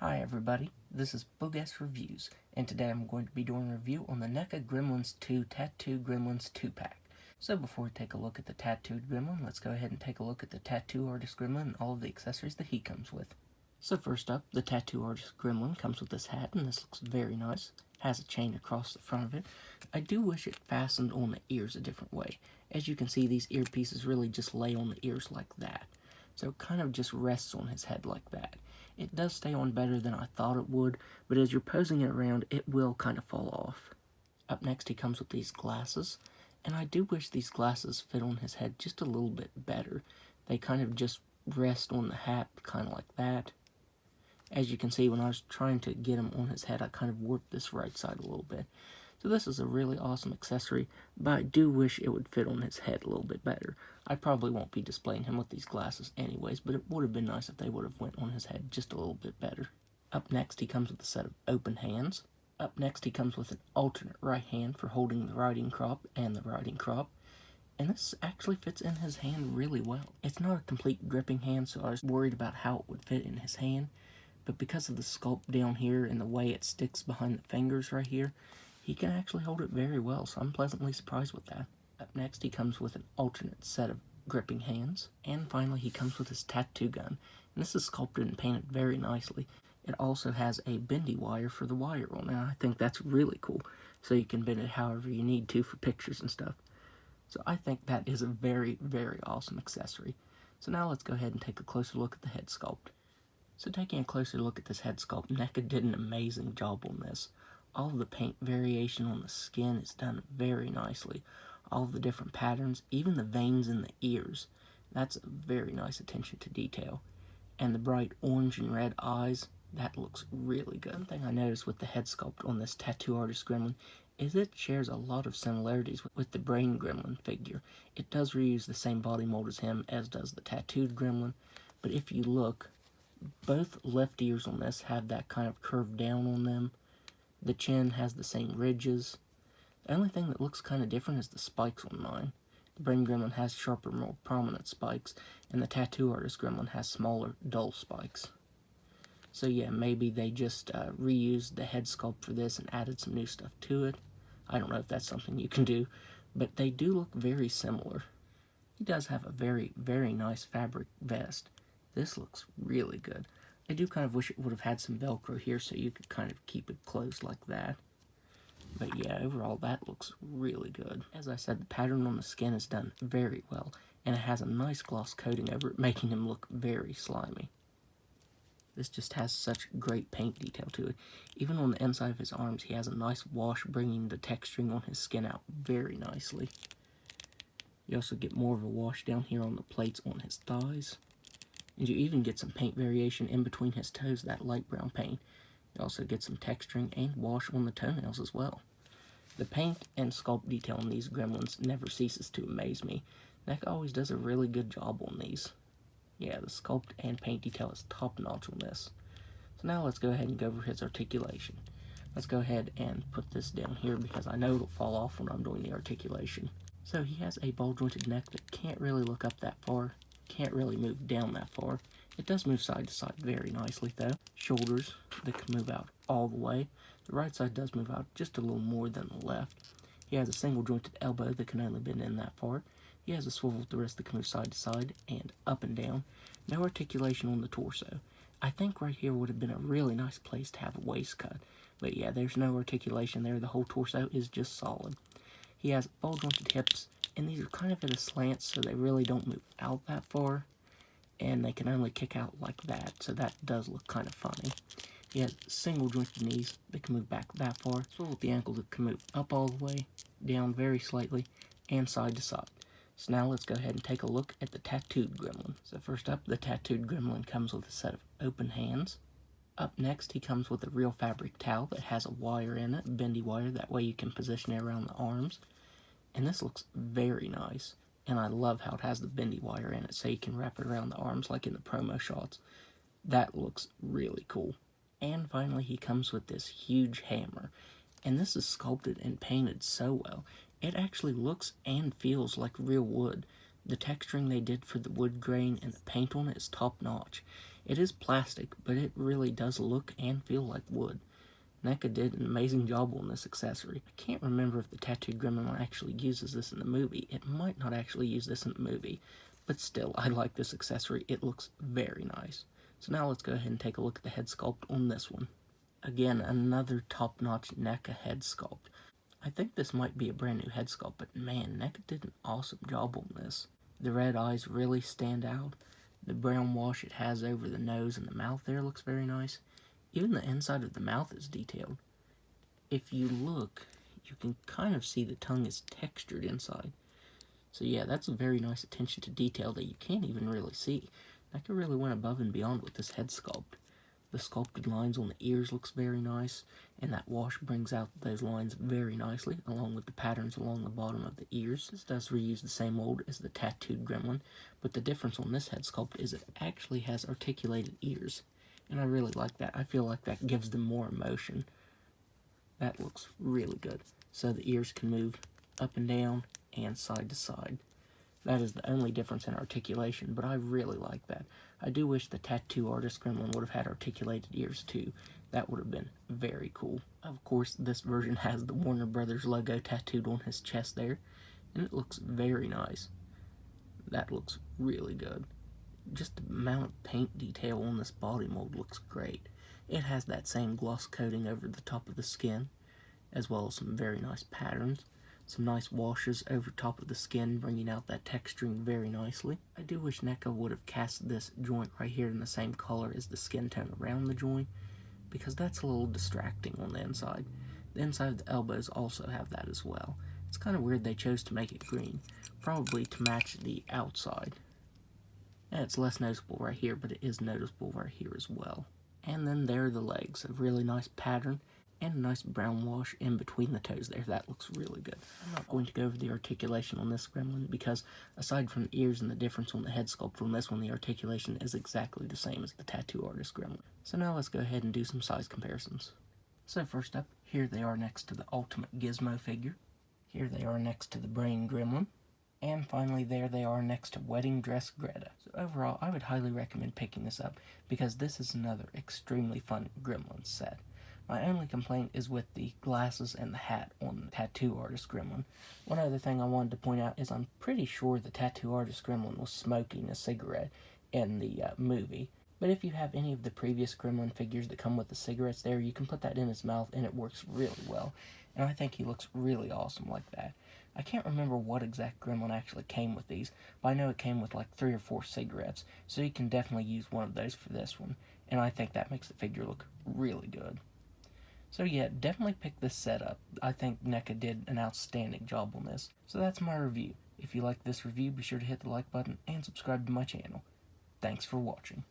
Hi everybody, this is Boogess Reviews, and today I'm going to be doing a review on the NECA Gremlins 2 Tattooed Gremlins 2-pack. So before we take a look at the Tattooed Gremlin, let's go ahead and take a look at the Tattoo Artist Gremlin and all of the accessories that he comes with. So first up, the Tattoo Artist Gremlin comes with this hat, and this looks very nice. Has a chain across the front of it. I do wish it fastened on the ears a different way. As you can see, these earpieces really just lay on the ears like that. So it kind of just rests on his head like that. It does stay on better than I thought it would, but as you're posing it around, it will kind of fall off. Up next, he comes with these glasses, and I do wish these glasses fit on his head just a little bit better. They kind of just rest on the hat, kind of like that. As you can see, when I was trying to get him on his head, I kind of warped this right side a little bit. So this is a really awesome accessory, but I do wish it would fit on his head a little bit better. I probably won't be displaying him with these glasses anyways, but it would have been nice if they would have went on his head just a little bit better. Up next, he comes with a set of open hands. Up next, he comes with an alternate right hand for holding the riding crop and the riding crop. And this actually fits in his hand really well. It's not a complete gripping hand, so I was worried about how it would fit in his hand. But because of the sculpt down here and the way it sticks behind the fingers right here, he can actually hold it very well, so I'm pleasantly surprised with that. Up next, he comes with an alternate set of gripping hands. And finally, he comes with his tattoo gun. And this is sculpted and painted very nicely. It also has a bendy wire for the wire roll. Now, I think that's really cool, so you can bend it however you need to for pictures and stuff. So I think that is a very, very awesome accessory. So now let's go ahead and take a closer look at the head sculpt. So taking a closer look at this head sculpt, NECA did an amazing job on this. All of the paint variation on the skin is done very nicely. All of the different patterns, even the veins in the ears, that's a very nice attention to detail. And the bright orange and red eyes, that looks really good. One thing I noticed with the head sculpt on this Tattoo Artist Gremlin is it shares a lot of similarities with the Brain Gremlin figure. It does reuse the same body mold as him, as does the Tattooed Gremlin, but if you look, both left ears on this have that kind of curve down on them. The chin has the same ridges. The only thing that looks kind of different is the spikes on mine. The Brain Gremlin has sharper, more prominent spikes, and the Tattoo Artist Gremlin has smaller, dull spikes. So yeah, maybe they just reused the head sculpt for this and added some new stuff to it. I don't know if that's something you can do, but they do look very similar. He does have a very, very nice fabric vest. This looks really good. I do kind of wish it would have had some Velcro here so you could kind of keep it closed like that. But yeah, overall that looks really good. As I said, the pattern on the skin is done very well, and it has a nice gloss coating over it, making him look very slimy. This just has such great paint detail to it. Even on the inside of his arms, he has a nice wash, bringing the texturing on his skin out very nicely. You also get more of a wash down here on the plates on his thighs. And you even get some paint variation in between his toes, that light brown paint. You also get some texturing and wash on the toenails as well. The paint and sculpt detail on these gremlins never ceases to amaze me. NECA always does a really good job on these. Yeah, the sculpt and paint detail is top notch on this. So now let's go ahead and go over his articulation. Let's go ahead and put this down here because I know it'll fall off when I'm doing the articulation. So he has a ball jointed neck that can't really look up that far. Can't really move down that far. It does move side to side very nicely though. Shoulders that can move out all the way. The right side does move out just a little more than the left. He has a single jointed elbow that can only bend in that far. He has a swivel at the wrist that can move side to side and up and down. No articulation on the torso. I think right here would have been a really nice place to have a waist cut. But yeah, there's no articulation there. The whole torso is just solid. He has ball jointed hips, and these are kind of at a slant, so they really don't move out that far, and they can only kick out like that, so that does look kind of funny. He has single jointed knees that can move back that far, swivel at the ankle that can move up all the way, down very slightly, and side to side. So now let's go ahead and take a look at the Tattooed Gremlin. So first up, the Tattooed Gremlin comes with a set of open hands. Up next, he comes with a real fabric towel that has a wire in it, bendy wire, that way you can position it around the arms. And this looks very nice, and I love how it has the bendy wire in it so you can wrap it around the arms like in the promo shots. That looks really cool. And finally, he comes with this huge hammer, and this is sculpted and painted so well. It actually looks and feels like real wood. The texturing they did for the wood grain and the paint on it is top notch. It is plastic, but it really does look and feel like wood. NECA did an amazing job on this accessory. I can't remember if the Tattooed Gremlin actually uses this in the movie. It might not actually use this in the movie, but still, I like this accessory. It looks very nice. So now let's go ahead and take a look at the head sculpt on this one. Again, another top-notch NECA head sculpt. I think this might be a brand new head sculpt, but man, NECA did an awesome job on this. The red eyes really stand out. The brown wash it has over the nose and the mouth there looks very nice. Even the inside of the mouth is detailed. If you look, you can kind of see the tongue is textured inside. So yeah, that's a very nice attention to detail that you can't even really see. NECA really went above and beyond with this head sculpt. The sculpted lines on the ears looks very nice, and that wash brings out those lines very nicely, along with the patterns along the bottom of the ears. This does reuse the same mold as the Tattooed Gremlin, but the difference on this head sculpt is it actually has articulated ears, and I really like that. I feel like that gives them more emotion. That looks really good. So the ears can move up and down and side to side. That is the only difference in articulation, but I really like that. I do wish the Tattoo Artist Gremlin would have had articulated ears too. That would have been very cool. Of course, this version has the Warner Brothers logo tattooed on his chest there, and it looks very nice. That looks really good. Just the amount of paint detail on this body mold looks great. It has that same gloss coating over the top of the skin, as well as some very nice patterns. Some nice washes over top of the skin, bringing out that texturing very nicely. I do wish NECA would have cast this joint right here in the same color as the skin tone around the joint, because that's a little distracting on the inside. The inside of the elbows also have that as well. It's kind of weird they chose to make it green, probably to match the outside. And it's less noticeable right here, but it is noticeable right here as well. And then there are the legs, a really nice pattern, and a nice brown wash in between the toes there. That looks really good. I'm not going to go over the articulation on this gremlin because aside from the ears and the difference on the head sculpt on this one, the articulation is exactly the same as the Tattoo Artist Gremlin. So now let's go ahead and do some size comparisons. So first up, here they are next to the Ultimate Gizmo figure. Here they are next to the Brain Gremlin. And finally, there they are next to Wedding Dress Greta. So overall, I would highly recommend picking this up because this is another extremely fun Gremlins set. My only complaint is with the glasses and the hat on the Tattoo Artist Gremlin. One other thing I wanted to point out is I'm pretty sure the Tattoo Artist Gremlin was smoking a cigarette in the movie. But if you have any of the previous Gremlin figures that come with the cigarettes there, you can put that in his mouth and it works really well. And I think he looks really awesome like that. I can't remember what exact Gremlin actually came with these, but I know it came with like 3 or 4 cigarettes, so you can definitely use one of those for this one. And I think that makes the figure look really good. So yeah, definitely pick this set up. I think NECA did an outstanding job on this. So that's my review. If you like this review, be sure to hit the like button and subscribe to my channel. Thanks for watching.